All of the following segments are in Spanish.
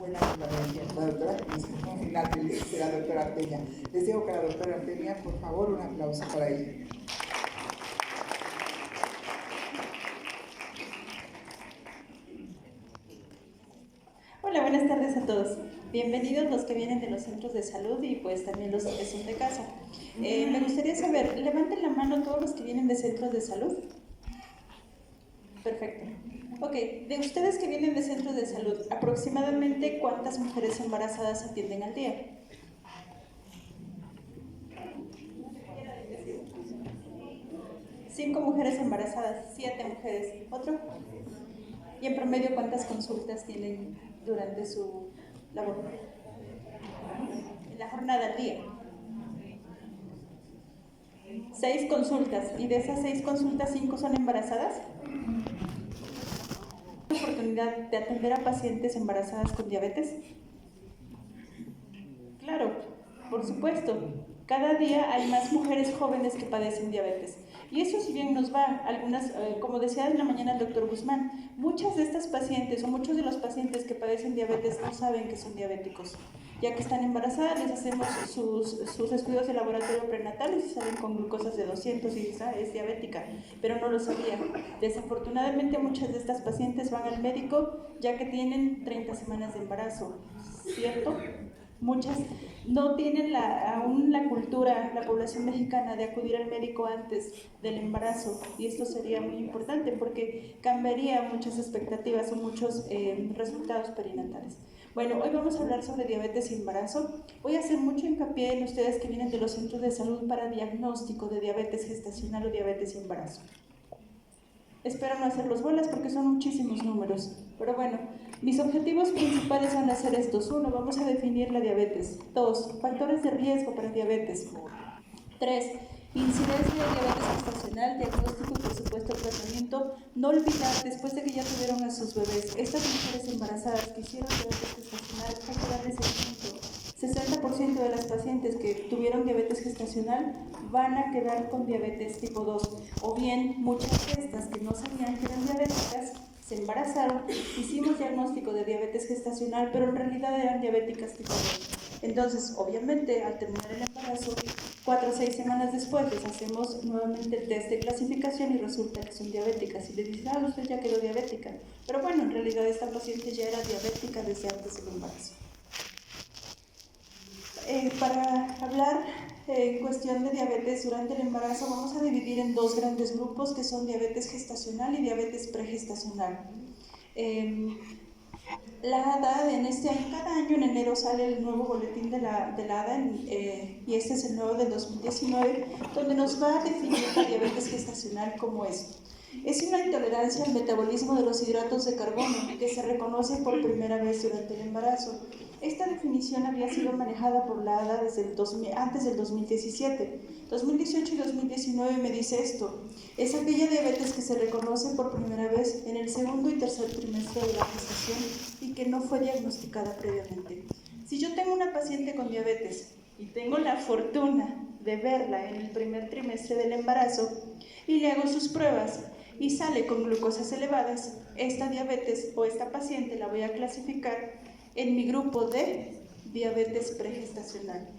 adelante la doctora, la doctora Artemia. Deseo que la doctora Artemia, por favor, un aplauso para ella. Hola, buenas tardes a todos. Bienvenidos los que vienen de los centros de salud y pues también los que son de casa. Me gustaría saber, levanten la mano todos los que vienen de centros de salud. Perfecto. Ok, de ustedes que vienen de centros de salud, aproximadamente ¿cuántas mujeres embarazadas atienden al día? Cinco mujeres embarazadas, 7 mujeres. ¿Otro? ¿Y en promedio cuántas consultas tienen durante su labor? En la jornada al día. 6 consultas. ¿Y de esas 6 consultas, 5 son embarazadas? ¿Hay oportunidad de atender a pacientes embarazadas con diabetes? Claro, por supuesto. Cada día hay más mujeres jóvenes que padecen diabetes. Y eso si bien nos va, algunas, como decía en la mañana el doctor Guzmán, muchas de estas pacientes o muchos de los pacientes que padecen diabetes no saben que son diabéticos. Ya que están embarazadas, les hacemos sus estudios de laboratorio prenatales y salen con glucosas de 200 y dicen, es diabética, pero no lo sabía. Desafortunadamente muchas de estas pacientes van al médico ya que tienen 30 semanas de embarazo, ¿cierto? Muchas no tienen aún la cultura, la población mexicana, de acudir al médico antes del embarazo, y esto sería muy importante porque cambiaría muchas expectativas o muchos resultados perinatales. Bueno, hoy vamos a hablar sobre diabetes y embarazo. Voy a hacer mucho hincapié en ustedes que vienen de los centros de salud para diagnóstico de diabetes gestacional o diabetes y embarazo. Espero no hacerlos bolas porque son muchísimos números, pero bueno, mis objetivos principales van a ser estos. 1. Vamos a definir la diabetes. 2. Factores de riesgo para diabetes. 3. Incidencia de diabetes gestacional, diagnóstico y por supuesto tratamiento. No olvidar, después de que ya tuvieron a sus bebés, estas mujeres embarazadas que hicieron diabetes gestacional, hay que darles seguimiento. 60% de las pacientes que tuvieron diabetes gestacional van a quedar con diabetes tipo 2, o bien muchas de estas que no sabían que eran diabéticas se embarazaron, hicimos diagnóstico de diabetes gestacional, pero en realidad eran diabéticas tipo 2. Entonces, obviamente, al terminar el embarazo, 4 o 6 semanas después les hacemos nuevamente el test de clasificación y resulta que son diabéticas. Y les dicen, usted ya quedó diabética. Pero bueno, en realidad esta paciente ya era diabética desde antes del embarazo. Para hablar en cuestión de diabetes durante el embarazo, vamos a dividir en 2 grandes grupos que son diabetes gestacional y diabetes pregestacional. La ADA, en este año, cada año en enero sale el nuevo boletín de la ADA y este es el nuevo del 2019, donde nos va a definir la diabetes gestacional como es. Es una intolerancia al metabolismo de los hidratos de carbono que se reconoce por primera vez durante el embarazo. Esta definición había sido manejada por la ADA antes del 2017. 2018 y 2019 me dice esto. Es aquella diabetes que se reconoce por primera vez en el segundo y tercer trimestre de la gestación y que no fue diagnosticada previamente. Si yo tengo una paciente con diabetes y tengo la fortuna de verla en el primer trimestre del embarazo y le hago sus pruebas y sale con glucosas elevadas, esta diabetes o esta paciente la voy a clasificar en mi grupo de diabetes pregestacional.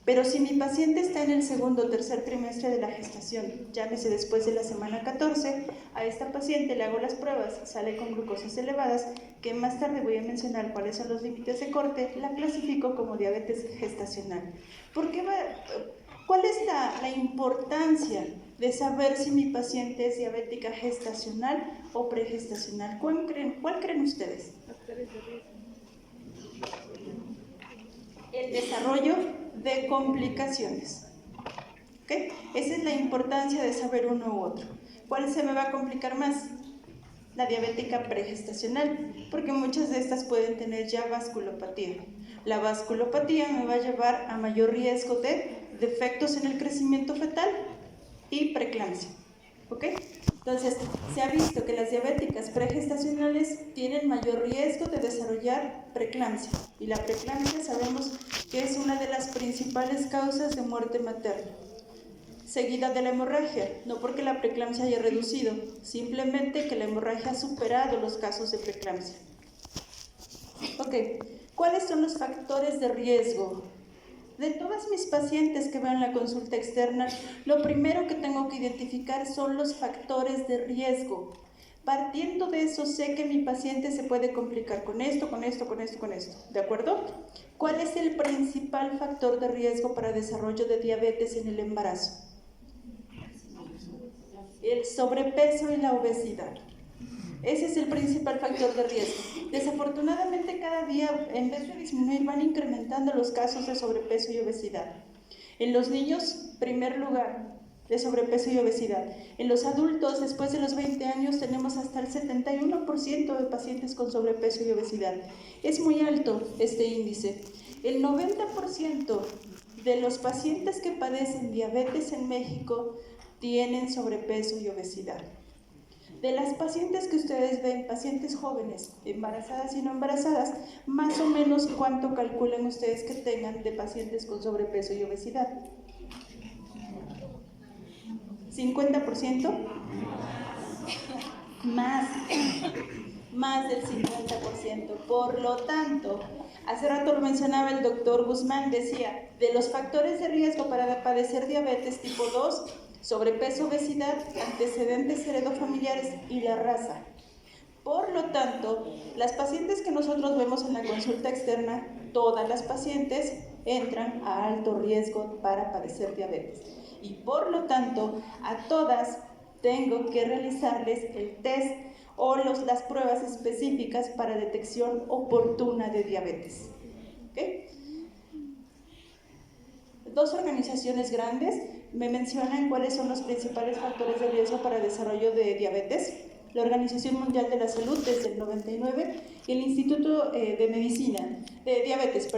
Pero si mi paciente está en el segundo o tercer trimestre de la gestación, llámese después de la semana 14, a esta paciente le hago las pruebas, sale con glucosas elevadas, que más tarde voy a mencionar cuáles son los límites de corte, la clasifico como diabetes gestacional. ¿Cuál es la importancia de saber si mi paciente es diabética gestacional o pregestacional? ¿Cuál creen ustedes? El desarrollo de complicaciones. ¿Okay? Esa es la importancia de saber uno u otro. ¿Cuál se me va a complicar más? La diabética pregestacional, porque muchas de estas pueden tener ya vasculopatía. La vasculopatía me va a llevar a mayor riesgo de defectos en el crecimiento fetal y preeclampsia. ¿Ok? Entonces, se ha visto que las diabéticas pregestacionales tienen mayor riesgo de desarrollar preeclampsia, y la preeclampsia sabemos que es una de las principales causas de muerte materna, seguida de la hemorragia, no porque la preeclampsia haya reducido, simplemente que la hemorragia ha superado los casos de preeclampsia. Ok, ¿Cuáles son los factores de riesgo? De todas mis pacientes que veo en la consulta externa, lo primero que tengo que identificar son los factores de riesgo. Partiendo de eso, sé que mi paciente se puede complicar con esto, con esto, con esto, con esto. ¿De acuerdo? ¿Cuál es el principal factor de riesgo para desarrollo de diabetes en el embarazo? El sobrepeso y la obesidad. Ese es el principal factor de riesgo. Desafortunadamente, cada día, en vez de disminuir, van incrementando los casos de sobrepeso y obesidad. En los niños, primer lugar de sobrepeso y obesidad. En los adultos, después de los 20 años, tenemos hasta el 71% de pacientes con sobrepeso y obesidad. Es muy alto este índice. El 90% de los pacientes que padecen diabetes en México tienen sobrepeso y obesidad. De las pacientes que ustedes ven, pacientes jóvenes, embarazadas y no embarazadas, más o menos ¿cuánto calculan ustedes que tengan de pacientes con sobrepeso y obesidad? ¿50%? Más del 50%. Por lo tanto, hace rato lo mencionaba el doctor Guzmán, decía, de los factores de riesgo para padecer diabetes tipo 2, sobrepeso, obesidad, antecedentes heredofamiliares y la raza. Por lo tanto, las pacientes que nosotros vemos en la consulta externa, todas las pacientes entran a alto riesgo para padecer diabetes. Y por lo tanto, a todas tengo que realizarles el test o las pruebas específicas para detección oportuna de diabetes. ¿Okay? Dos organizaciones grandes me mencionan cuáles son los principales factores de riesgo para el desarrollo de diabetes. La Organización Mundial de la Salud desde el 99 y el Instituto de Diabetes.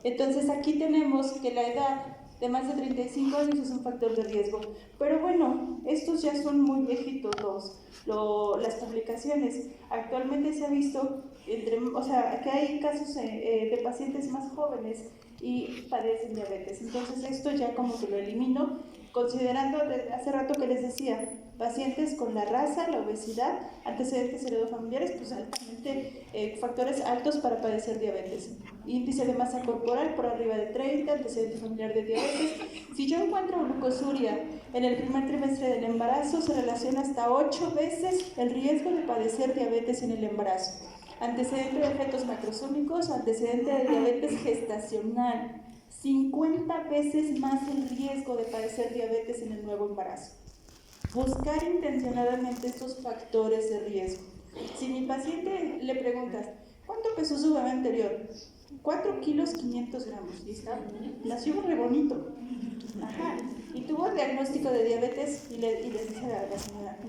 Entonces aquí tenemos que la edad de más de 35 años es un factor de riesgo. Pero bueno, estos ya son muy viejitos las publicaciones. Actualmente se ha visto que hay casos de pacientes más jóvenes y padecen diabetes. Entonces esto ya como que lo elimino, considerando hace rato que les decía, pacientes con la raza, la obesidad, antecedentes heredofamiliares, pues altamente, factores altos para padecer diabetes. Índice de masa corporal por arriba de 30, antecedente familiar de diabetes. Si yo encuentro glucosuria en el primer trimestre del embarazo, se relaciona hasta 8 veces el riesgo de padecer diabetes en el embarazo. Antecedente de fetos macrosómicos, antecedente de diabetes gestacional, 50 veces más el riesgo de padecer diabetes en el nuevo embarazo. Buscar intencionadamente estos factores de riesgo. Si mi paciente le preguntas, ¿cuánto pesó su bebé anterior? 4 kilos 500 gramos. Y nació re bonito. Ajá. Y tuvo diagnóstico de diabetes y les dice a la señora,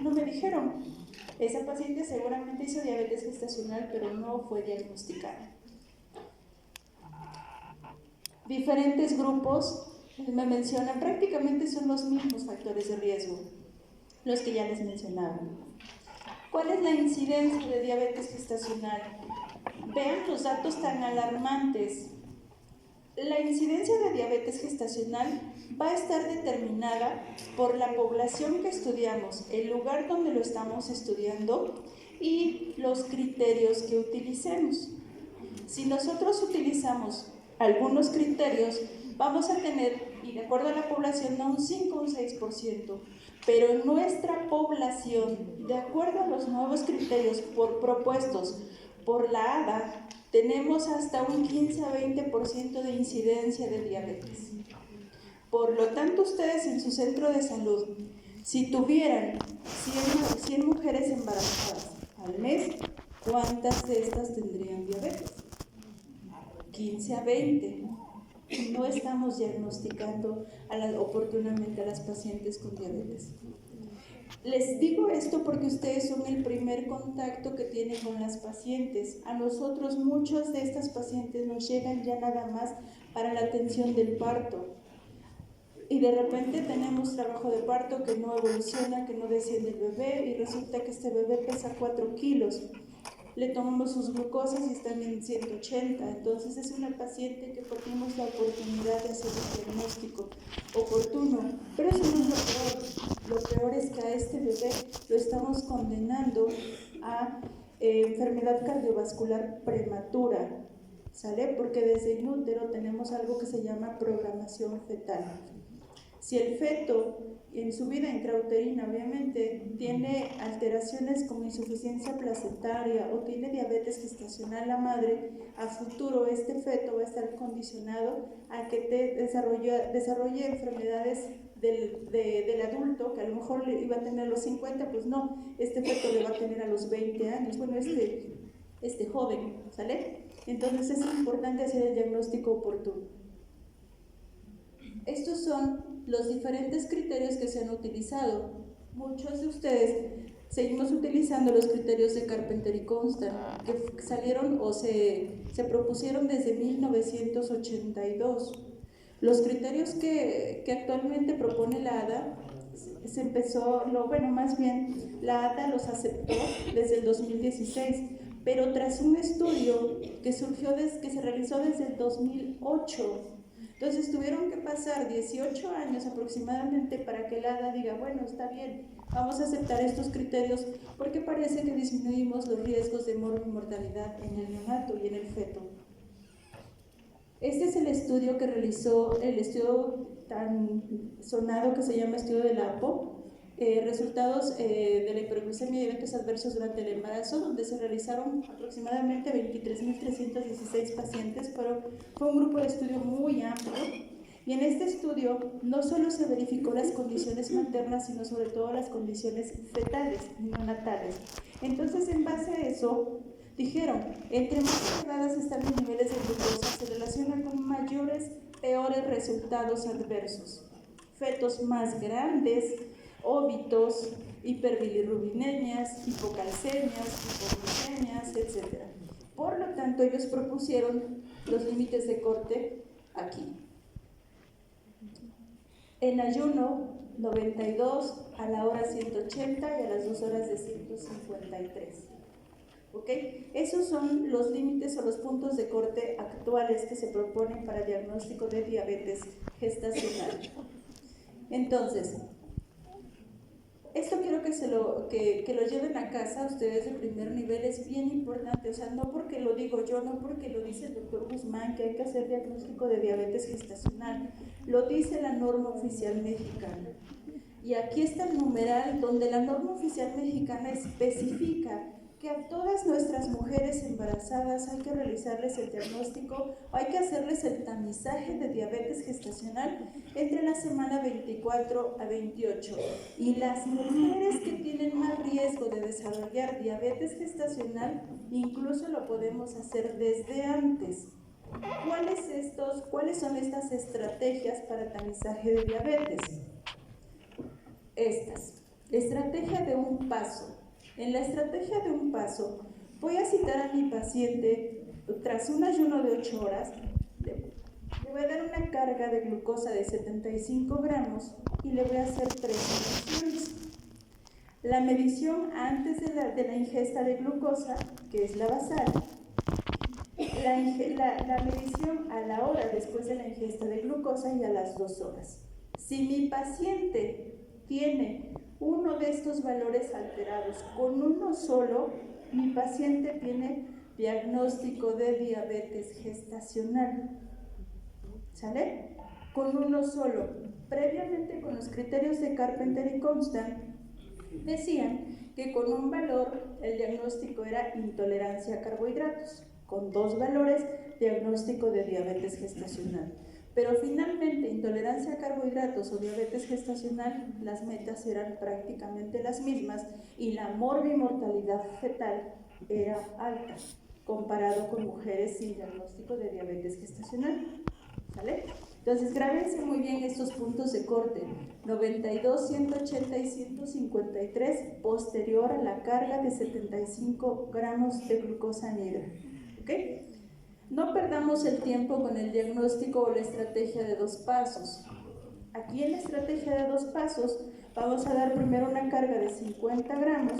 no me dijeron. Esa paciente seguramente hizo diabetes gestacional, pero no fue diagnosticada. Diferentes grupos me mencionan, prácticamente son los mismos factores de riesgo, los que ya les mencionaba. ¿Cuál es la incidencia de diabetes gestacional? Vean los datos tan alarmantes. La incidencia de diabetes gestacional va a estar determinada por la población que estudiamos, el lugar donde lo estamos estudiando y los criterios que utilicemos. Si nosotros utilizamos algunos criterios, vamos a tener, y de acuerdo a la población, no un 5 o un 6%, pero en nuestra población, de acuerdo a los nuevos criterios propuestos por la ADA, tenemos hasta un 15 a 20% de incidencia de diabetes. Por lo tanto, ustedes en su centro de salud, si tuvieran 100 mujeres embarazadas al mes, ¿cuántas de estas tendrían diabetes? 15 a 20. No estamos diagnosticando oportunamente a las pacientes con diabetes. Les digo esto porque ustedes son el primer contacto que tienen con las pacientes. A nosotros muchas de estas pacientes nos llegan ya nada más para la atención del parto. Y de repente tenemos trabajo de parto que no evoluciona, que no desciende el bebé y resulta que este bebé pesa 4 kilos. Le tomamos sus glucosas y están en 180, entonces es una paciente que perdimos la oportunidad de hacer un diagnóstico oportuno. Pero eso no es lo peor. Lo peor es que a este bebé lo estamos condenando a enfermedad cardiovascular prematura, ¿sale? Porque desde el útero tenemos algo que se llama programación fetal. Si el feto en su vida intrauterina obviamente tiene alteraciones como insuficiencia placentaria o tiene diabetes gestacional la madre, a futuro este feto va a estar condicionado a que desarrolle enfermedades del adulto, que a lo mejor le iba a tener a los 50, pues no, este feto le va a tener a los 20 años, bueno, este joven, ¿sale? Entonces es importante hacer el diagnóstico oportuno. Estos son los diferentes criterios que se han utilizado. Muchos de ustedes seguimos utilizando los criterios de Carpenter y Constant, que salieron o se propusieron desde 1982. Los criterios que actualmente propone la ADA, la ADA los aceptó desde el 2016, pero tras un estudio que se realizó desde el 2008. Entonces tuvieron que pasar 18 años aproximadamente para que el ADA diga, bueno, está bien, vamos a aceptar estos criterios porque parece que disminuimos los riesgos de mortalidad en el neonato y en el feto. Este es el estudio que realizó, el estudio tan sonado que se llama estudio de la APO, resultados de la hiperglucemia y eventos adversos durante el embarazo, donde se realizaron aproximadamente 23.316 pacientes, pero fue un grupo de estudio muy amplio. Y en este estudio no solo se verificó las condiciones maternas, sino sobre todo las condiciones fetales y neonatales. Entonces, en base a eso, dijeron, entre más elevadas están los niveles de glucosa, se relacionan con peores resultados adversos. Fetos más grandes, óbitos, hiperbilirubinemias, hipocalcemias, hipoglucemias, etc. Por lo tanto, ellos propusieron los límites de corte aquí. En ayuno, 92, a la hora 180 y a las 2 horas de 153. ¿Ok? Esos son los límites o los puntos de corte actuales que se proponen para diagnóstico de diabetes gestacional. Entonces, esto quiero que lo lleven a casa ustedes de primer nivel, es bien importante, o sea, no porque lo digo yo, no porque lo dice el doctor Guzmán, que hay que hacer diagnóstico de diabetes gestacional, lo dice la norma oficial mexicana. Y aquí está el numeral donde la norma oficial mexicana especifica que a todas nuestras mujeres embarazadas hay que realizarles el diagnóstico, hay que hacerles el tamizaje de diabetes gestacional entre la semana 24 a 28. Y las mujeres que tienen más riesgo de desarrollar diabetes gestacional, incluso lo podemos hacer desde antes. ¿Cuáles son estas estrategias para tamizaje de diabetes? Estrategia de un paso. En la estrategia de un paso, voy a citar a mi paciente, tras un ayuno de 8 horas, le voy a dar una carga de glucosa de 75 gramos y le voy a hacer 3 mediciones. La medición antes de la ingesta de glucosa, que es la basal, la medición a la hora después de la ingesta de glucosa y a las 2 horas. Si mi paciente tiene uno de estos valores alterados, con uno solo, mi paciente tiene diagnóstico de diabetes gestacional. ¿Sale? Con uno solo. Previamente, con los criterios de Carpenter y Constant, decían que con un valor el diagnóstico era intolerancia a carbohidratos, con 2 valores, diagnóstico de diabetes gestacional. Pero finalmente, intolerancia a carbohidratos o diabetes gestacional, las metas eran prácticamente las mismas y la morbimortalidad fetal era alta, comparado con mujeres sin diagnóstico de diabetes gestacional. ¿Sale? Entonces, grábense muy bien estos puntos de corte, 92, 180 y 153, posterior a la carga de 75 gramos de glucosa negra. ¿Ok? No perdamos el tiempo con el diagnóstico o la estrategia de 2 pasos. Aquí en la estrategia de 2 pasos vamos a dar primero una carga de 50 gramos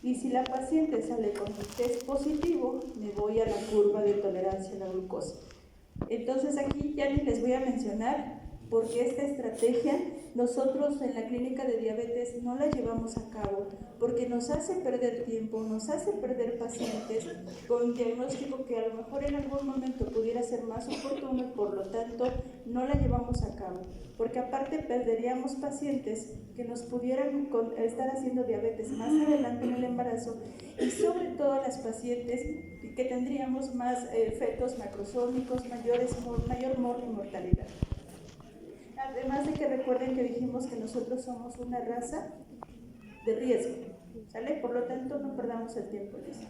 y si la paciente sale con un test positivo, me voy a la curva de tolerancia a la glucosa. Entonces aquí ya ni les voy a mencionar porque esta estrategia nosotros en la clínica de diabetes no la llevamos a cabo, porque nos hace perder tiempo, nos hace perder pacientes con un diagnóstico que a lo mejor en algún momento pudiera ser más oportuno y por lo tanto no la llevamos a cabo, porque aparte perderíamos pacientes que nos pudieran estar haciendo diabetes más adelante en el embarazo y sobre todo las pacientes que tendríamos más fetos macrosómicos, mayor mortalidad. Además de que recuerden que dijimos que nosotros somos una raza de riesgo, ¿sale? Por lo tanto, no perdamos el tiempo en eso.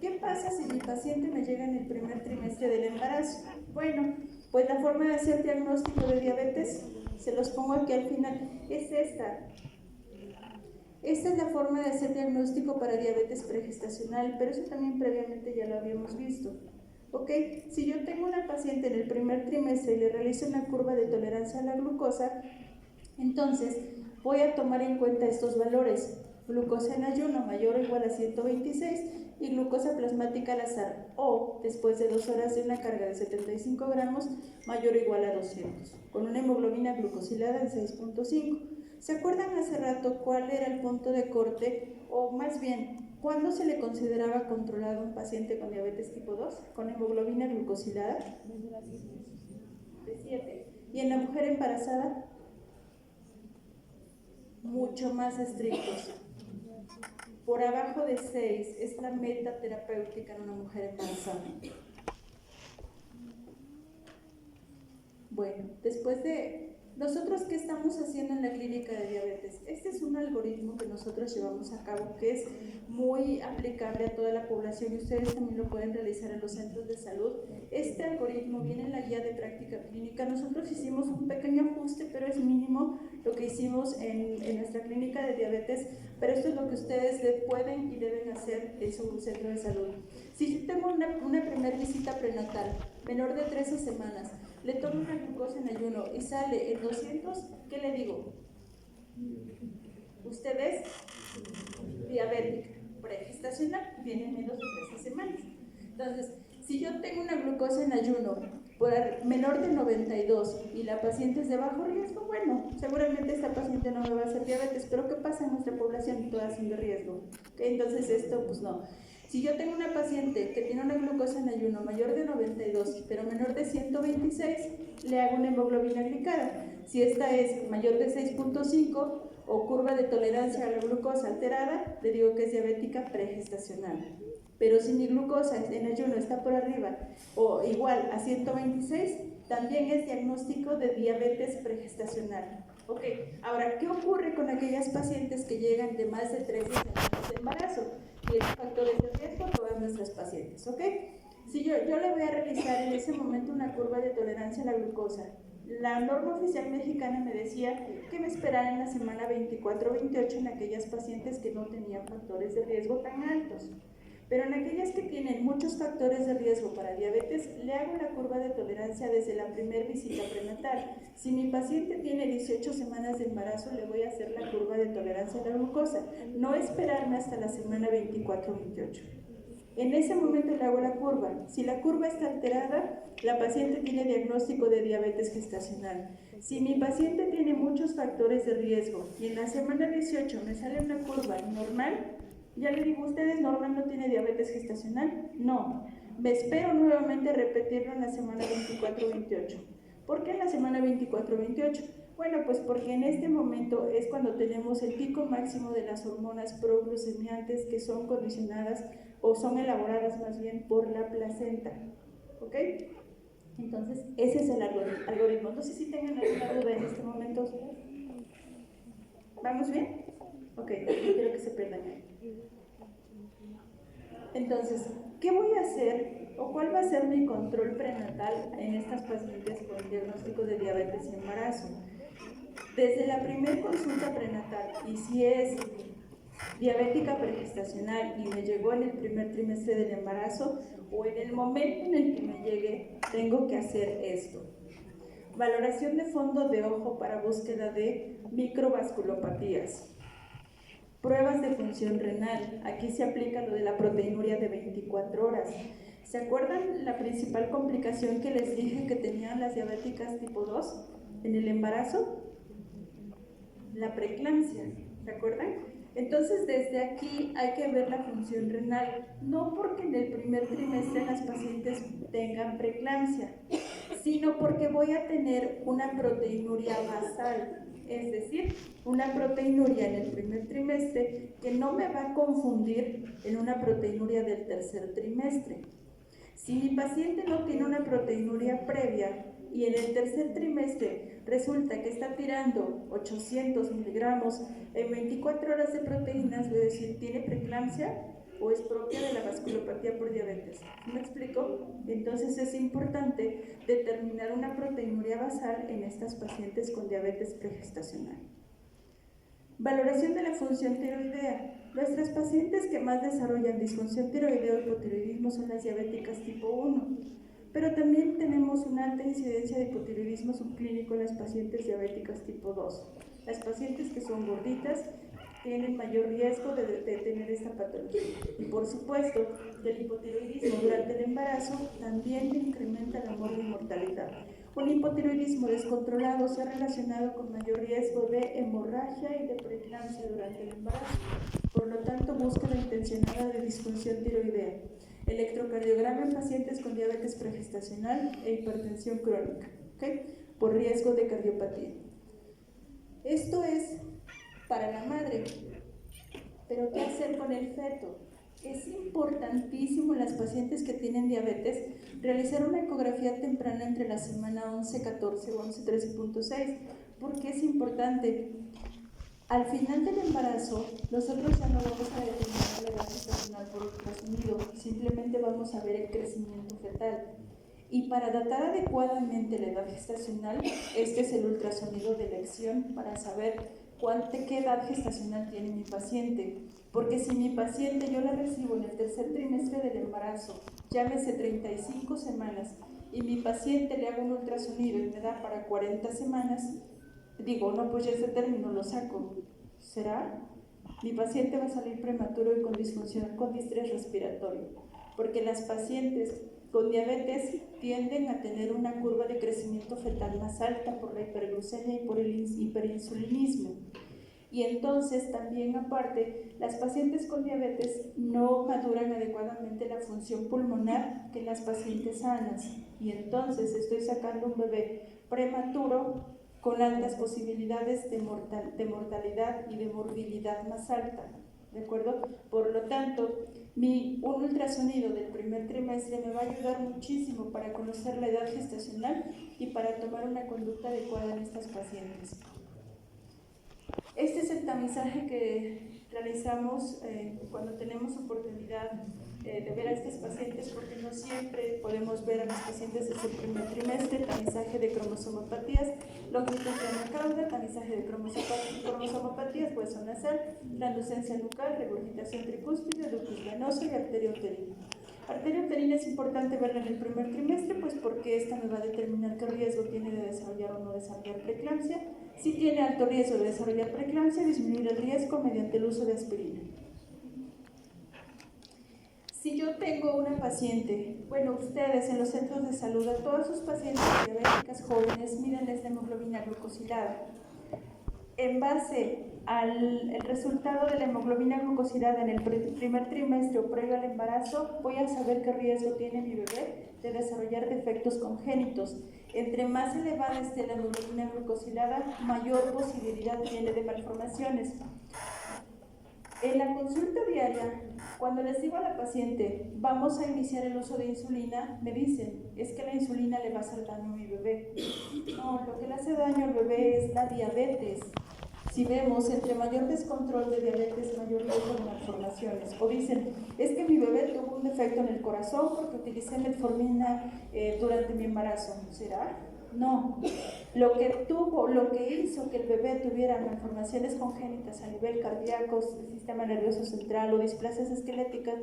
¿Qué pasa si mi paciente me llega en el primer trimestre del embarazo? Bueno, pues la forma de hacer diagnóstico de diabetes, se los pongo aquí al final, es esta. Esta es la forma de hacer diagnóstico para diabetes pregestacional, pero eso también previamente ya lo habíamos visto. ¿Ok? Si yo tengo una paciente en el primer trimestre y le realizo una curva de tolerancia a la glucosa, entonces voy a tomar en cuenta estos valores: glucosa en ayuno mayor o igual a 126 y glucosa plasmática al azar o después de 2 horas de una carga de 75 gramos mayor o igual a 200, con una hemoglobina glucosilada en 6.5. ¿Se acuerdan hace rato cuál era el punto de corte, o más bien, cuándo se le consideraba controlado un paciente con diabetes tipo 2, con hemoglobina glucosilada? De 7. ¿Y en la mujer embarazada? Mucho más estrictos. Por abajo de 6 es la meta terapéutica en una mujer embarazada. Bueno, después de... ¿Nosotros qué estamos haciendo en la clínica de diabetes? Este es un algoritmo que nosotros llevamos a cabo que es muy aplicable a toda la población y ustedes también lo pueden realizar en los centros de salud. Este algoritmo viene en la guía de práctica clínica. Nosotros hicimos un pequeño ajuste, pero es mínimo lo que hicimos en nuestra clínica de diabetes, pero esto es lo que ustedes pueden y deben hacer en su centro de salud. Si yo tengo una primera visita prenatal menor de 13 semanas, le tomo una glucosa en ayuno y sale en 200, ¿qué le digo? Usted es diabética pregestacional, viene en menos de 13 semanas. Entonces, si yo tengo una glucosa en ayuno por menor de 92 y la paciente es de bajo riesgo, bueno, seguramente esta paciente no me va a hacer diabetes, pero ¿qué pasa en nuestra población? Todas son de riesgo. ¿Okay? Entonces esto, pues no. Si yo tengo una paciente que tiene una glucosa en ayuno mayor de 92, pero menor de 126, le hago una hemoglobina glicada. Si esta es mayor de 6.5 o curva de tolerancia a la glucosa alterada, le digo que es diabética pregestacional. Pero si mi glucosa en ayuno está por arriba o igual a 126, también es diagnóstico de diabetes pregestacional. Ok, ahora, ¿qué ocurre con aquellas pacientes que llegan de más de 13 semanas de embarazo? Tienen factores de riesgo a todas nuestras pacientes, ¿ok? Si yo le voy a realizar en ese momento una curva de tolerancia a la glucosa. La norma oficial mexicana me decía que me esperara en la semana 24-28 en aquellas pacientes que no tenían factores de riesgo tan altos. Pero en aquellas que tienen muchos factores de riesgo para diabetes, le hago la curva de tolerancia desde la primera visita prenatal. Si mi paciente tiene 18 semanas de embarazo, le voy a hacer la curva de tolerancia a la glucosa, no esperarme hasta la semana 24-28. En ese momento le hago la curva. Si la curva está alterada, la paciente tiene diagnóstico de diabetes gestacional. Si mi paciente tiene muchos factores de riesgo y en la semana 18 me sale una curva normal, ya le digo, ¿ustedes normal no tiene diabetes gestacional? No. Me espero nuevamente repetirlo en la semana 24-28. ¿Por qué en la semana 24-28? Bueno, pues porque en este momento es cuando tenemos el pico máximo de las hormonas progrucemiantes que son condicionadas o son elaboradas más bien por la placenta. ¿Ok? Entonces, ese es el algoritmo. No sé si tengan alguna duda en este momento. ¿Vamos bien? Ok, no quiero que se pierdan ahí. Entonces, ¿qué voy a hacer o cuál va a ser mi control prenatal en estas pacientes con diagnóstico de diabetes y embarazo? Desde la primera consulta prenatal, y si es diabética pregestacional y me llegó en el primer trimestre del embarazo o en el momento en el que me llegue, tengo que hacer esto. Valoración de fondo de ojo para búsqueda de microvasculopatías. Pruebas de función renal. Aquí se aplica lo de la proteinuria de 24 horas. ¿Se acuerdan la principal complicación que les dije que tenían las diabéticas tipo 2 en el embarazo? La preeclampsia, ¿se acuerdan? Entonces, desde aquí hay que ver la función renal, no porque en el primer trimestre las pacientes tengan preeclampsia, sino porque voy a tener una proteinuria basal, es decir, una proteinuria en el primer trimestre que no me va a confundir en una proteinuria del tercer trimestre. Si mi paciente no tiene una proteinuria previa y en el tercer trimestre resulta que está tirando 800 miligramos en 24 horas de proteínas, voy a decir, ¿tiene preeclampsia o es propia de la vasculopatía por diabetes? ¿Me explico? Entonces es importante determinar una proteinuria basal en estas pacientes con diabetes pregestacional. Valoración de la función tiroidea. Nuestras pacientes que más desarrollan disfunción tiroidea o hipotiroidismo son las diabéticas tipo 1, pero también tenemos una alta incidencia de hipotiroidismo subclínico en las pacientes diabéticas tipo 2. Las pacientes que son gorditas tienen mayor riesgo de tener esta patología. Y por supuesto, el hipotiroidismo durante el embarazo también incrementa la mortalidad. Un hipotiroidismo descontrolado se ha relacionado con mayor riesgo de hemorragia y de preeclampsia durante el embarazo. Por lo tanto, búsqueda intencionada de disfunción tiroidea. Electrocardiograma en pacientes con diabetes pregestacional e hipertensión crónica, ¿okay? Por riesgo de cardiopatía. Esto es para la madre, pero ¿qué hacer con el feto? Es importantísimo en las pacientes que tienen diabetes realizar una ecografía temprana entre la semana 11-14 o 11-13.6. ¿Por qué es importante? Al final del embarazo, nosotros ya no vamos a determinar la edad gestacional por ultrasonido, simplemente vamos a ver el crecimiento fetal. Y para datar adecuadamente la edad gestacional, este es el ultrasonido de elección para saber qué edad gestacional tiene mi paciente. Porque si mi paciente yo la recibo en el tercer trimestre del embarazo, llámese 35 semanas, y mi paciente le hago un ultrasonido y me da para 40 semanas, digo, no, pues ya ese término lo saco. ¿Será? Mi paciente va a salir prematuro y con disfunción, con distrés respiratorio, porque las pacientes con diabetes tienden a tener una curva de crecimiento fetal más alta por la hiperglucemia y por el hiperinsulinismo. Y entonces también aparte, las pacientes con diabetes no maduran adecuadamente la función pulmonar que las pacientes sanas. Y entonces estoy sacando un bebé prematuro con altas posibilidades de mortalidad y de morbilidad más alta, ¿de acuerdo? Por lo tanto, un ultrasonido del primer trimestre me va a ayudar muchísimo para conocer la edad gestacional y para tomar una conducta adecuada en estas pacientes. Este es el tamizaje que realizamos cuando tenemos oportunidad de ver a estas pacientes, porque no siempre podemos ver a las pacientes desde el primer trimestre. Tamizaje de cromosomopatías, longitud de cauda, tamizaje de cromosomopatías, hueso nasal, translucencia nucal, regurgitación tricúspide, ductus venoso y arteria uterina. Arteria uterina es importante verla en el primer trimestre, pues porque esta me va a determinar qué riesgo tiene de desarrollar o no desarrollar preeclampsia. Si tiene alto riesgo de desarrollar preeclampsia, disminuir el riesgo mediante el uso de aspirina. Si yo tengo una paciente, bueno, ustedes en los centros de salud, a todas sus pacientes diabéticas jóvenes, mídenles la hemoglobina glucosilada. En base al resultado de la hemoglobina glucosilada en el primer trimestre o previo al embarazo, voy a saber qué riesgo tiene mi bebé de desarrollar defectos congénitos. Entre más elevada esté la hemoglobina glucosilada, mayor posibilidad tiene de malformaciones. En la consulta diaria, cuando les digo a la paciente, vamos a iniciar el uso de insulina, me dicen, es que la insulina le va a hacer daño a mi bebé. No, lo que le hace daño al bebé es la diabetes. Si vemos, entre mayor descontrol de diabetes, mayor riesgo de malformaciones. O dicen, es que mi bebé tuvo un defecto en el corazón porque utilicé metformina durante mi embarazo. ¿Será? No. Lo que hizo que el bebé tuviera malformaciones congénitas a nivel cardíaco, sistema nervioso central o displasias esqueléticas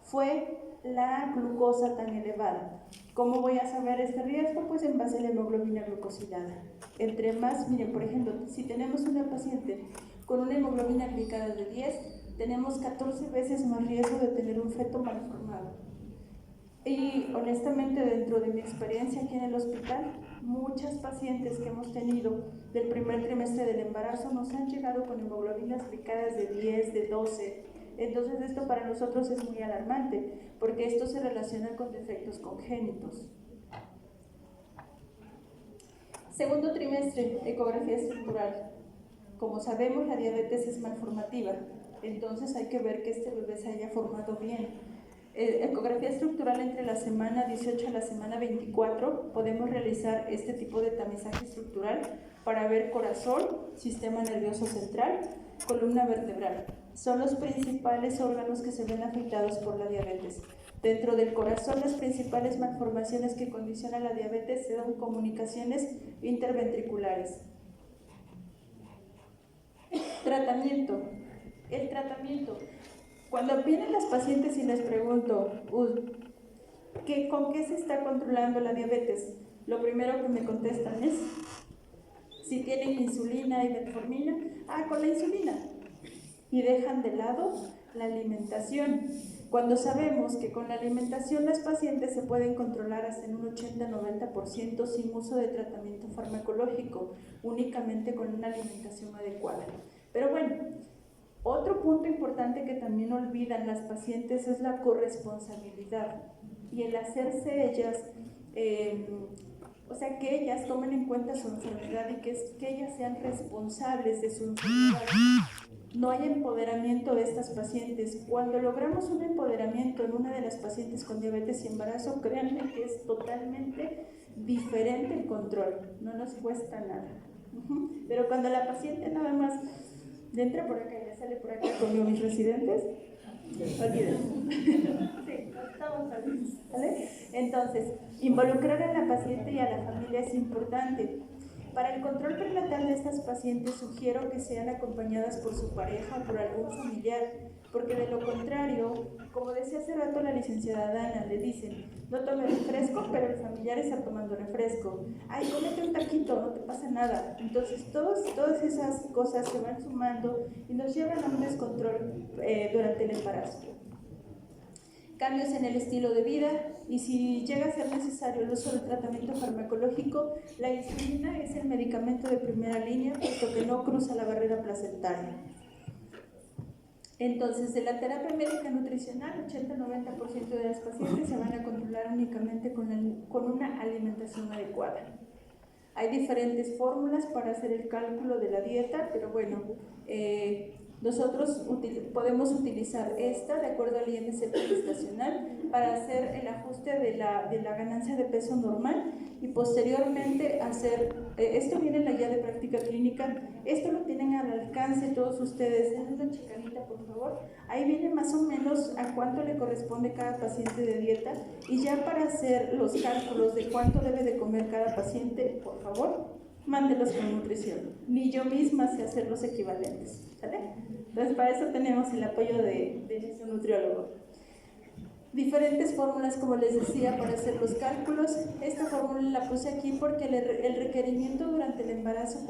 fue la glucosa tan elevada. ¿Cómo voy a saber este riesgo? Pues en base a la hemoglobina glucosilada. Entre más, miren, por ejemplo, si tenemos una paciente con una hemoglobina glicada de 10, tenemos 14 veces más riesgo de tener un feto malformado. Y honestamente, dentro de mi experiencia aquí en el hospital, muchas pacientes que hemos tenido del primer trimestre del embarazo nos han llegado con hemoglobinas glicadas de 10, de 12. Entonces esto para nosotros es muy alarmante, porque esto se relaciona con defectos congénitos. Segundo trimestre, ecografía estructural. Como sabemos, la diabetes es malformativa, entonces hay que ver que este bebé se haya formado bien. Ecografía estructural entre la semana 18 a la semana 24, podemos realizar este tipo de tamizaje estructural para ver corazón, sistema nervioso central, columna vertebral. Son los principales órganos que se ven afectados por la diabetes. Dentro del corazón, las principales malformaciones que condicionan la diabetes son comunicaciones interventriculares. Tratamiento. El tratamiento. Cuando vienen las pacientes y les pregunto, ¿con qué se está controlando la diabetes? Lo primero que me contestan es, si tienen insulina y metformina, con la insulina. Y dejan de lado la alimentación. Cuando sabemos que con la alimentación las pacientes se pueden controlar hasta en un 80-90% sin uso de tratamiento farmacológico, únicamente con una alimentación adecuada. Pero bueno, otro punto importante que también olvidan las pacientes es la corresponsabilidad y el hacerse ellas, o sea, que ellas tomen en cuenta su enfermedad y que ellas sean responsables de su enfermedad. No hay empoderamiento de estas pacientes. Cuando logramos un empoderamiento en una de las pacientes con diabetes y embarazo, créanme que es totalmente diferente el control, no nos cuesta nada. Pero cuando la paciente nada más entra por acá y ya sale por acá con mis residentes, olvídenlo. Sí, estamos felices, ¿vale? Entonces, involucrar a la paciente y a la familia es importante. Para el control prenatal de estas pacientes sugiero que sean acompañadas por su pareja o por algún familiar, porque de lo contrario, como decía hace rato la licenciada Dana, le dicen, no tome refresco, pero el familiar está tomando refresco. Ay, cómete un taquito, no te pasa nada. Entonces, todas esas cosas se van sumando y nos llevan a un descontrol durante el embarazo. Cambios en el estilo de vida, y si llega a ser necesario el uso del tratamiento farmacológico, la insulina es el medicamento de primera línea, puesto que no cruza la barrera placentaria. Entonces, de la terapia médica nutricional, 80-90% de las pacientes se van a controlar únicamente con una alimentación adecuada. Hay diferentes fórmulas para hacer el cálculo de la dieta, pero bueno, nosotros podemos utilizar esta de acuerdo al IMC gestacional para hacer el ajuste de la ganancia de peso normal y posteriormente hacer, esto viene en la guía de práctica clínica, esto lo tienen al alcance todos ustedes, denle una checadita por favor, ahí viene más o menos a cuánto le corresponde cada paciente de dieta y ya para hacer los cálculos de cuánto debe de comer cada paciente, por favor, mándelos con nutrición. Ni yo misma sé hacer los equivalentes, ¿sale? Entonces, para eso tenemos el apoyo de nuestro nutriólogo. Diferentes fórmulas, como les decía, para hacer los cálculos. Esta fórmula la puse aquí porque el requerimiento durante el embarazo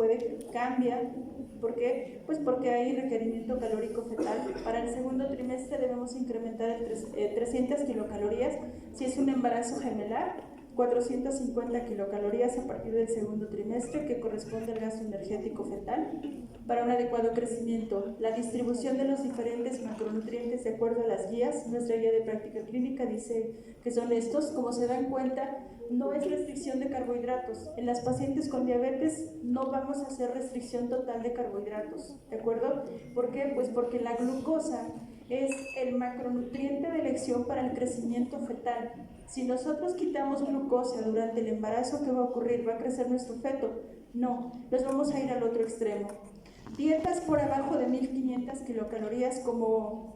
cambia. ¿Por qué? Pues porque hay requerimiento calórico fetal. Para el segundo trimestre debemos incrementar 300 kilocalorías. Si es un embarazo gemelar, 450 kilocalorías a partir del segundo trimestre, que corresponde al gasto energético fetal. Para un adecuado crecimiento, la distribución de los diferentes macronutrientes de acuerdo a las guías, nuestra guía de práctica clínica dice que son estos. Como se dan cuenta, no es restricción de carbohidratos. En las pacientes con diabetes no vamos a hacer restricción total de carbohidratos, ¿de acuerdo? ¿Por qué? Pues porque la glucosa es el macronutriente de elección para el crecimiento fetal. Si nosotros quitamos glucosa durante el embarazo, ¿qué va a ocurrir? ¿Va a crecer nuestro feto? No, nos vamos a ir al otro extremo. Dietas por abajo de 1500 kilocalorías, como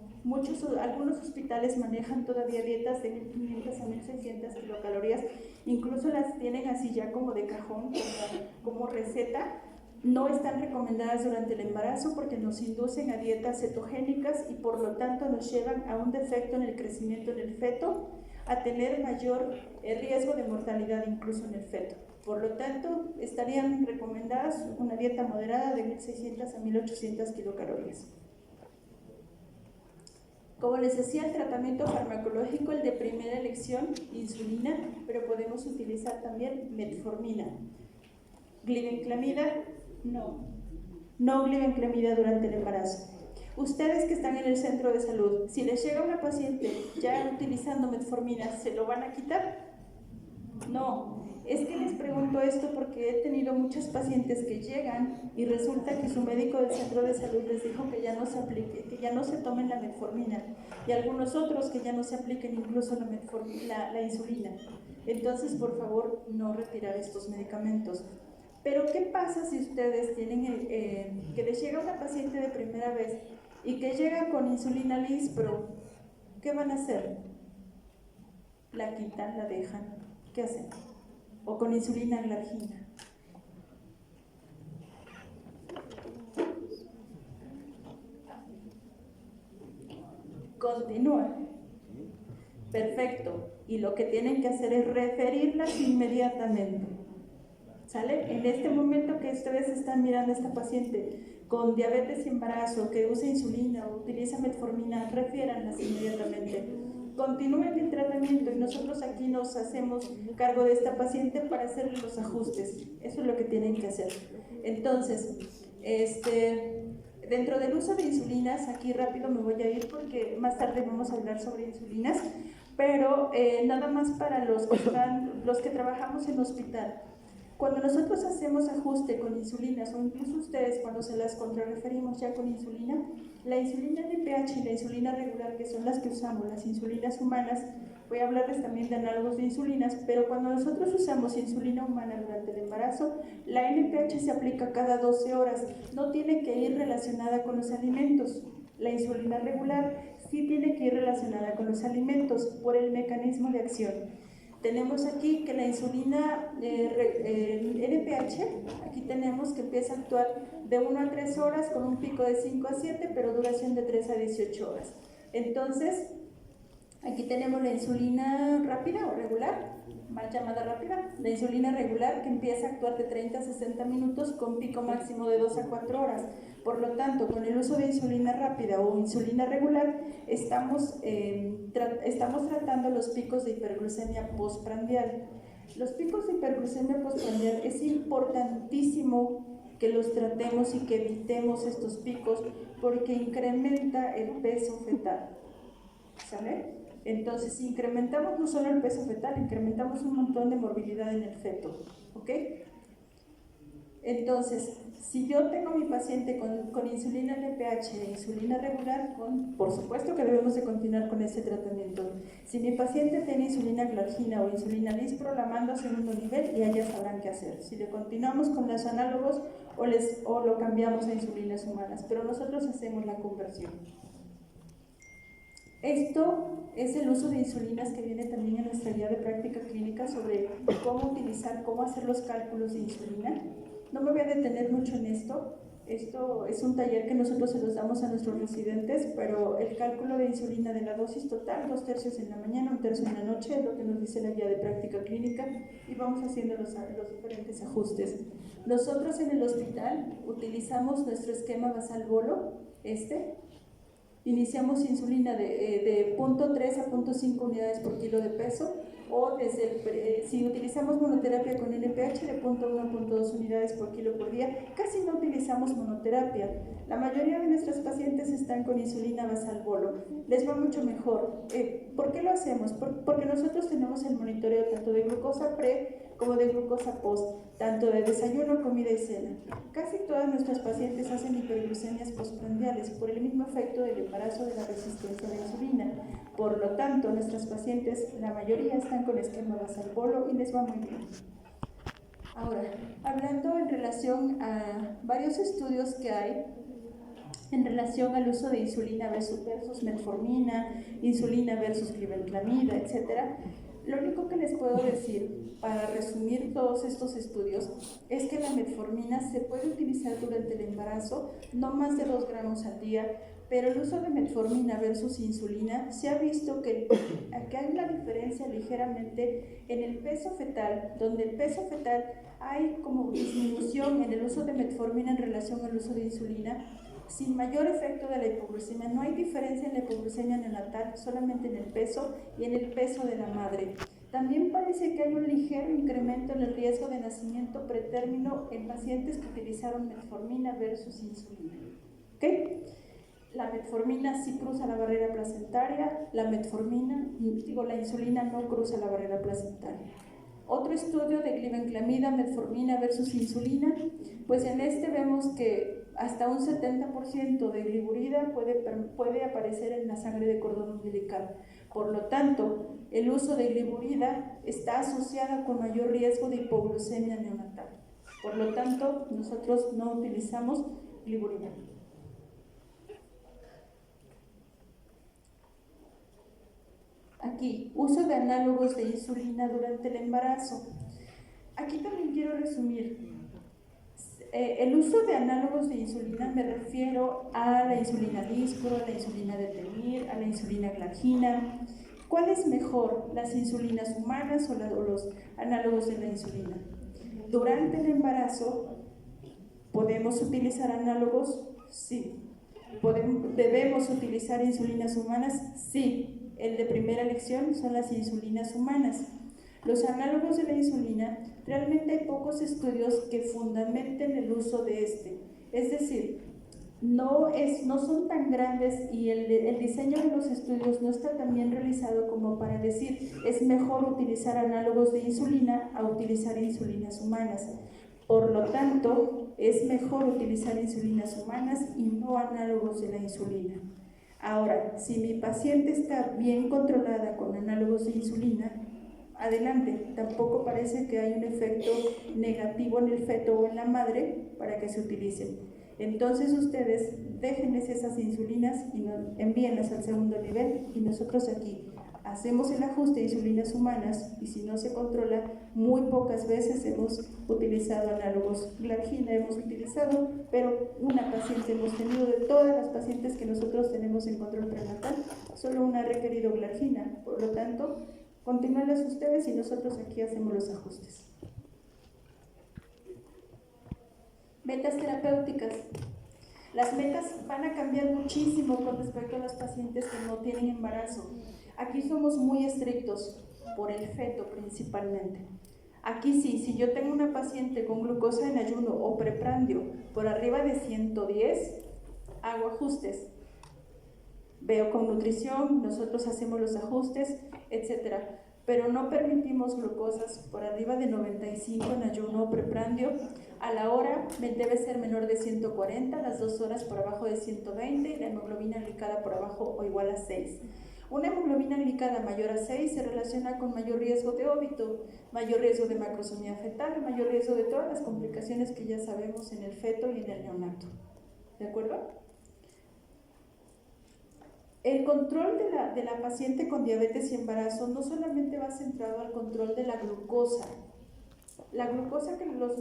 algunos hospitales manejan todavía dietas de 1500 a 1600 kilocalorías, incluso las tienen así ya como de cajón, como receta. No están recomendadas durante el embarazo porque nos inducen a dietas cetogénicas y por lo tanto nos llevan a un defecto en el crecimiento en el feto, a tener mayor riesgo de mortalidad incluso en el feto. Por lo tanto, estarían recomendadas una dieta moderada de 1600 a 1800 kilocalorías. Como les decía, el tratamiento farmacológico, el de primera elección, insulina, pero podemos utilizar también metformina. Glibenclamida, no glibenclamida durante el embarazo. Ustedes que están en el centro de salud, si les llega una paciente ya utilizando metformina, ¿se lo van a quitar? No. Es que les pregunto esto porque he tenido muchas pacientes que llegan y resulta que su médico del centro de salud les dijo que ya no se aplique, que ya no se tomen la metformina, y algunos otros que ya no se apliquen incluso la insulina. Entonces, por favor, no retirar estos medicamentos. Pero, ¿qué pasa si ustedes tienen que les llega una paciente de primera vez y que llega con insulina Lispro? ¿Qué van a hacer? ¿La quitan, la dejan? ¿Qué hacen? O con insulina glargina. Continúa. Perfecto. Y lo que tienen que hacer es referirlas inmediatamente. ¿Sale? En este momento que ustedes están mirando a esta paciente con diabetes y embarazo, que usa insulina o utiliza metformina, refiéranlas inmediatamente. Continúen el tratamiento y nosotros aquí nos hacemos cargo de esta paciente para hacerle los ajustes. Eso es lo que tienen que hacer. Entonces, dentro del uso de insulinas, aquí rápido me voy a ir porque más tarde vamos a hablar sobre insulinas, pero nada más para los que trabajamos en hospital. Cuando nosotros hacemos ajuste con insulinas, o incluso ustedes cuando se las contrarreferimos ya con insulina, la insulina NPH y la insulina regular, que son las que usamos, las insulinas humanas, voy a hablarles también de análogos de insulinas, pero cuando nosotros usamos insulina humana durante el embarazo, la NPH se aplica cada 12 horas, no tiene que ir relacionada con los alimentos. La insulina regular sí tiene que ir relacionada con los alimentos por el mecanismo de acción. Tenemos aquí que la insulina NPH, aquí tenemos que empieza a actuar de 1 a 3 horas con un pico de 5 a 7, pero duración de 3 a 18 horas. Entonces, aquí tenemos la insulina rápida o regular, mal llamada rápida, la insulina regular que empieza a actuar de 30 a 60 minutos con pico máximo de 2 a 4 horas. Por lo tanto, con el uso de insulina rápida o insulina regular, estamos tratando los picos de hiperglucemia postprandial. Los picos de hiperglucemia postprandial es importantísimo que los tratemos y que evitemos estos picos porque incrementa el peso fetal. ¿Sale? Entonces, si incrementamos no solo el peso fetal, incrementamos un montón de morbilidad en el feto. ¿Ok? Entonces, si yo tengo a mi paciente con insulina NPH e insulina regular, por supuesto que debemos de continuar con ese tratamiento. Si mi paciente tiene insulina glargina o insulina Lispro, la mando a segundo nivel y allá sabrán qué hacer. Si le continuamos con los análogos o lo cambiamos a insulinas humanas, pero nosotros hacemos la conversión. Esto es el uso de insulinas que viene también en nuestra guía de práctica clínica sobre cómo utilizar, cómo hacer los cálculos de insulina. No me voy a detener mucho en esto. Esto es un taller que nosotros se los damos a nuestros residentes, pero el cálculo de insulina de la dosis total, 2/3 en la mañana, 1/3 en la noche, es lo que nos dice la guía de práctica clínica, y vamos haciendo los diferentes ajustes. Nosotros en el hospital utilizamos nuestro esquema basal-bolo, iniciamos insulina de 0.3 a 0.5 unidades por kilo de peso, o si utilizamos monoterapia con NPH de 0.1 a 0.2 unidades por kilo por día. Casi no utilizamos monoterapia. La mayoría de nuestros pacientes están con insulina basal-bolo. Les va mucho mejor. ¿Por qué lo hacemos? Porque nosotros tenemos el monitoreo tanto de glucosa pre como de glucosa post, tanto de desayuno, comida y cena. Casi todas nuestras pacientes hacen hiperglucemias postprandiales por el mismo efecto del embarazo de la resistencia a la insulina. Por lo tanto, nuestras pacientes, la mayoría están con esquema basal-bolo y les va muy bien. Ahora, hablando en relación a varios estudios que hay en relación al uso de insulina versus metformina, insulina versus glibenclamida, etc., lo único que les puedo decir, para resumir todos estos estudios, es que la metformina se puede utilizar durante el embarazo, no más de 2 gramos al día, pero el uso de metformina versus insulina se ha visto que hay una diferencia ligeramente en el peso fetal, donde el peso fetal hay como disminución en el uso de metformina en relación al uso de insulina, sin mayor efecto de la hipoglucemia. No hay diferencia en la hipoglucemia neonatal, solamente en el peso y en el peso de la madre. También parece que hay un ligero incremento en el riesgo de nacimiento pretérmino en pacientes que utilizaron metformina versus insulina. ¿Okay? La metformina sí cruza la barrera placentaria, la insulina no cruza la barrera placentaria. Otro estudio de glibenclamida, metformina versus insulina, pues en este vemos que hasta un 70% de gliburida puede aparecer en la sangre de cordón umbilical. Por lo tanto, el uso de gliburida está asociado con mayor riesgo de hipoglucemia neonatal. Por lo tanto, nosotros no utilizamos gliburida. Aquí, uso de análogos de insulina durante el embarazo. Aquí también quiero resumir. El uso de análogos de insulina me refiero a la insulina Lispro, a la insulina Detemir, a la insulina Glargina. ¿Cuál es mejor, las insulinas humanas o los análogos de la insulina? Durante el embarazo, ¿podemos utilizar análogos? Sí. ¿Debemos utilizar insulinas humanas? Sí. El de primera elección son las insulinas humanas. Los análogos de la insulina, realmente hay pocos estudios que fundamenten el uso de este. Es decir, no son tan grandes y el diseño de los estudios no está tan bien realizado como para decir es mejor utilizar análogos de insulina a utilizar insulinas humanas. Por lo tanto, es mejor utilizar insulinas humanas y no análogos de la insulina. Ahora, si mi paciente está bien controlada con análogos de insulina, adelante, tampoco parece que hay un efecto negativo en el feto o en la madre para que se utilicen. Entonces ustedes déjenles esas insulinas y envíenlas al segundo nivel y nosotros aquí hacemos el ajuste de insulinas humanas y si no se controla, muy pocas veces hemos utilizado análogos. Glargina hemos utilizado, pero una paciente hemos tenido. De todas las pacientes que nosotros tenemos en control prenatal, solo una ha requerido glargina. Por lo tanto, continúenlas ustedes y nosotros aquí hacemos los ajustes. Metas terapéuticas. Las metas van a cambiar muchísimo con respecto a los pacientes que no tienen embarazo. Aquí somos muy estrictos por el feto principalmente. Aquí sí, si yo tengo una paciente con glucosa en ayuno o preprandio por arriba de 110, hago ajustes. Veo con nutrición, nosotros hacemos los ajustes, etc. Pero no permitimos glucosas por arriba de 95 en ayuno o preprandio. A la hora debe ser menor de 140, las 2 horas por abajo de 120 y la hemoglobina glicada por abajo o igual a 6. Una hemoglobina glicada mayor a 6 se relaciona con mayor riesgo de óbito, mayor riesgo de macrosomía fetal, mayor riesgo de todas las complicaciones que ya sabemos en el feto y en el neonato. ¿De acuerdo? El control de la paciente con diabetes y embarazo no solamente va centrado al control de la glucosa. La glucosa,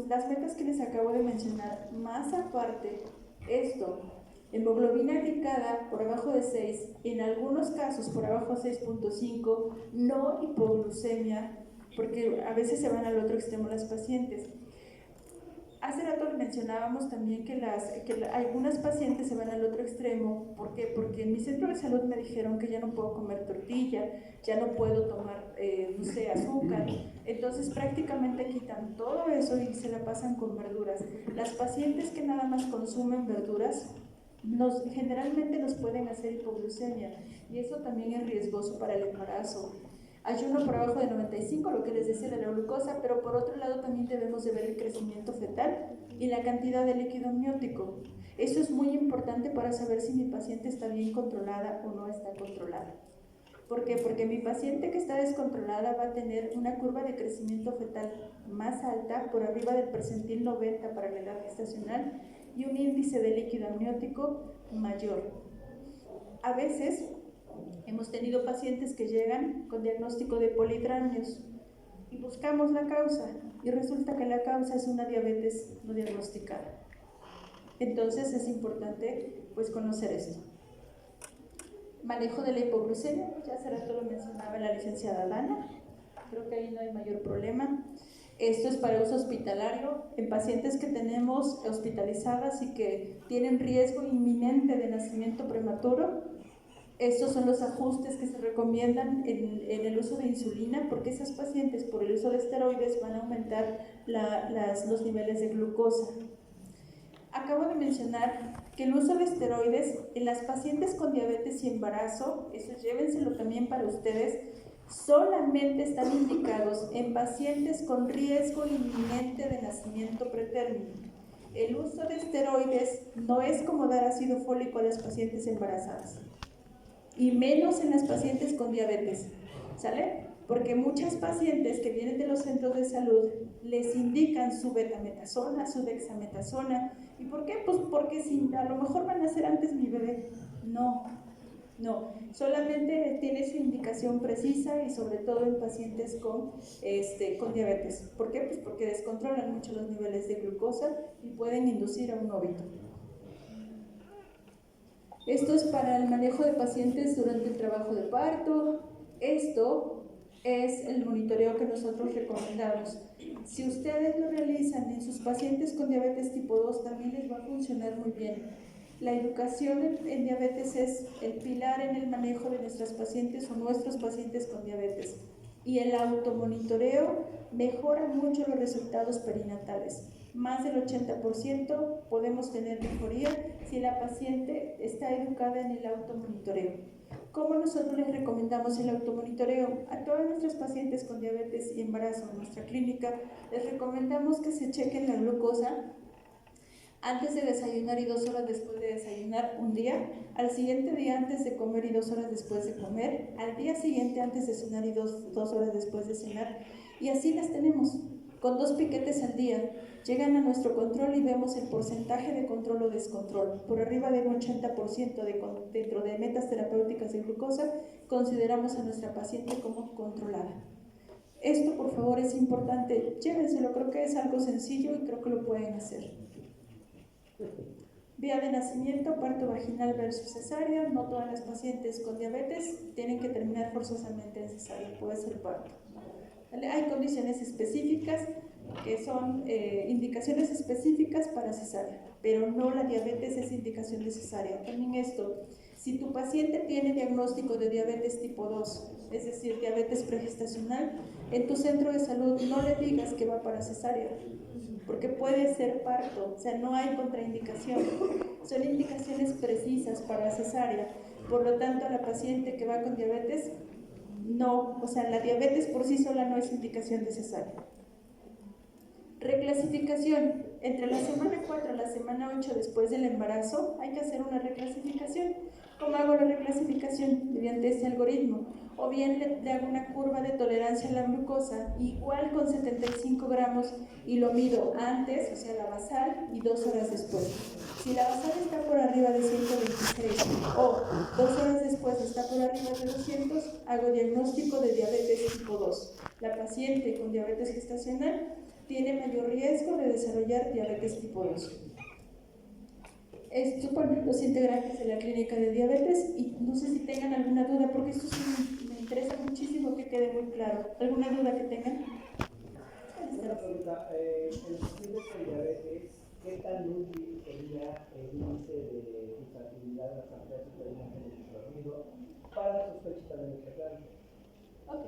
las metas que les acabo de mencionar, más aparte, hemoglobina glicada por abajo de 6, en algunos casos por abajo de 6.5, no hipoglucemia, porque a veces se van al otro extremo las pacientes. Hace rato mencionábamos también que algunas pacientes se van al otro extremo. ¿Por qué? Porque en mi centro de salud me dijeron que ya no puedo comer tortilla, ya no puedo tomar, azúcar. Entonces prácticamente quitan todo eso y se la pasan con verduras. Las pacientes que nada más consumen verduras, generalmente nos pueden hacer hipoglucemia y eso también es riesgoso para el embarazo. Ayuno por abajo de 95, lo que les decía de la glucosa, pero por otro lado también debemos de ver el crecimiento fetal y la cantidad de líquido amniótico. Eso es muy importante para saber si mi paciente está bien controlada o no está controlada. ¿Por qué? Porque mi paciente que está descontrolada va a tener una curva de crecimiento fetal más alta, por arriba del percentil 90 para la edad gestacional, y un índice de líquido amniótico mayor. A veces hemos tenido pacientes que llegan con diagnóstico de polidramios y buscamos la causa y resulta que la causa es una diabetes no diagnosticada. Entonces es importante conocer esto. Manejo de la hipoglucemia, ya hace rato lo mencionaba la licenciada Dana, creo que ahí no hay mayor problema. Esto es para uso hospitalario en pacientes que tenemos hospitalizadas y que tienen riesgo inminente de nacimiento prematuro. Estos son los ajustes que se recomiendan en el uso de insulina, porque esas pacientes por el uso de esteroides van a aumentar los niveles de glucosa. Acabo de mencionar que el uso de esteroides en las pacientes con diabetes y embarazo, eso llévenselo también para ustedes, solamente están indicados en pacientes con riesgo inminente de nacimiento pretérmino. El uso de esteroides no es como dar ácido fólico a las pacientes embarazadas, y menos en las pacientes con diabetes, ¿sale? Porque muchas pacientes que vienen de los centros de salud les indican su betametasona, su dexametasona. ¿Y por qué? Pues porque si a lo mejor van a nacer antes mi bebé. No, solamente tiene su indicación precisa y sobre todo en pacientes con diabetes. ¿Por qué? Pues porque descontrolan mucho los niveles de glucosa y pueden inducir a un óbito. Esto es para el manejo de pacientes durante el trabajo de parto. Esto es el monitoreo que nosotros recomendamos. Si ustedes lo realizan en sus pacientes con diabetes tipo 2, también les va a funcionar muy bien. La educación en diabetes es el pilar en el manejo de nuestras pacientes o nuestros pacientes con diabetes. Y el automonitoreo mejora mucho los resultados perinatales. Más del 80% podemos tener mejoría si la paciente está educada en el automonitoreo. ¿Cómo nosotros les recomendamos el automonitoreo? A todas nuestras pacientes con diabetes y embarazo en nuestra clínica les recomendamos que se chequen la glucosa antes de desayunar y 2 horas después de desayunar un día, al siguiente día antes de comer y 2 horas después de comer, al día siguiente antes de cenar y 2 horas después de cenar, y así las tenemos, con 2 piquetes al día. Llegan a nuestro control y vemos el porcentaje de control o descontrol. Por arriba del 80% dentro de metas terapéuticas de glucosa, consideramos a nuestra paciente como controlada. Esto, por favor, es importante. Llévenselo, creo que es algo sencillo y creo que lo pueden hacer. Vía de nacimiento, parto vaginal versus cesárea. No todas las pacientes con diabetes tienen que terminar forzosamente en cesárea, puede ser parto. ¿Vale? Hay condiciones específicas que son indicaciones específicas para cesárea, pero no la diabetes es indicación de cesárea. También esto, si tu paciente tiene diagnóstico de diabetes tipo 2, es decir, diabetes pregestacional, en tu centro de salud no le digas que va para cesárea, porque puede ser parto, o sea, no hay contraindicación, son indicaciones precisas para cesárea. Por lo tanto, a la paciente que va con diabetes, no, o sea, la diabetes por sí sola no es indicación de cesárea. Reclasificación. Entre la semana 4 y la semana 8 después del embarazo hay que hacer una reclasificación. ¿Cómo hago la reclasificación? Mediante este algoritmo. O bien le hago una curva de tolerancia a la glucosa, igual con 75 gramos, y lo mido antes, o sea, la basal, y 2 horas después. Si la basal está por arriba de 126 o 2 horas después está por arriba de 200, hago diagnóstico de diabetes tipo 2. La paciente con diabetes gestacional tiene mayor riesgo de desarrollar diabetes tipo 2. Estos son los integrantes de la clínica de diabetes y no sé si tengan alguna duda, porque esto sí me interesa muchísimo que quede muy claro. ¿Alguna duda que tengan? Una pregunta, en pacientes con diabetes, ¿qué tan útil sería el índice de infertilidad de las pacientes uterinas en el ultrasonido para sospecha de metaplasia? Ok.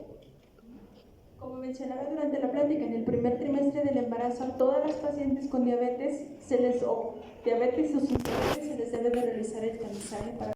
Como mencionaba durante la plática, en el primer trimestre del embarazo a todas las pacientes con diabetes, diabetes o sin diabetes, se les debe de realizar el tamizaje para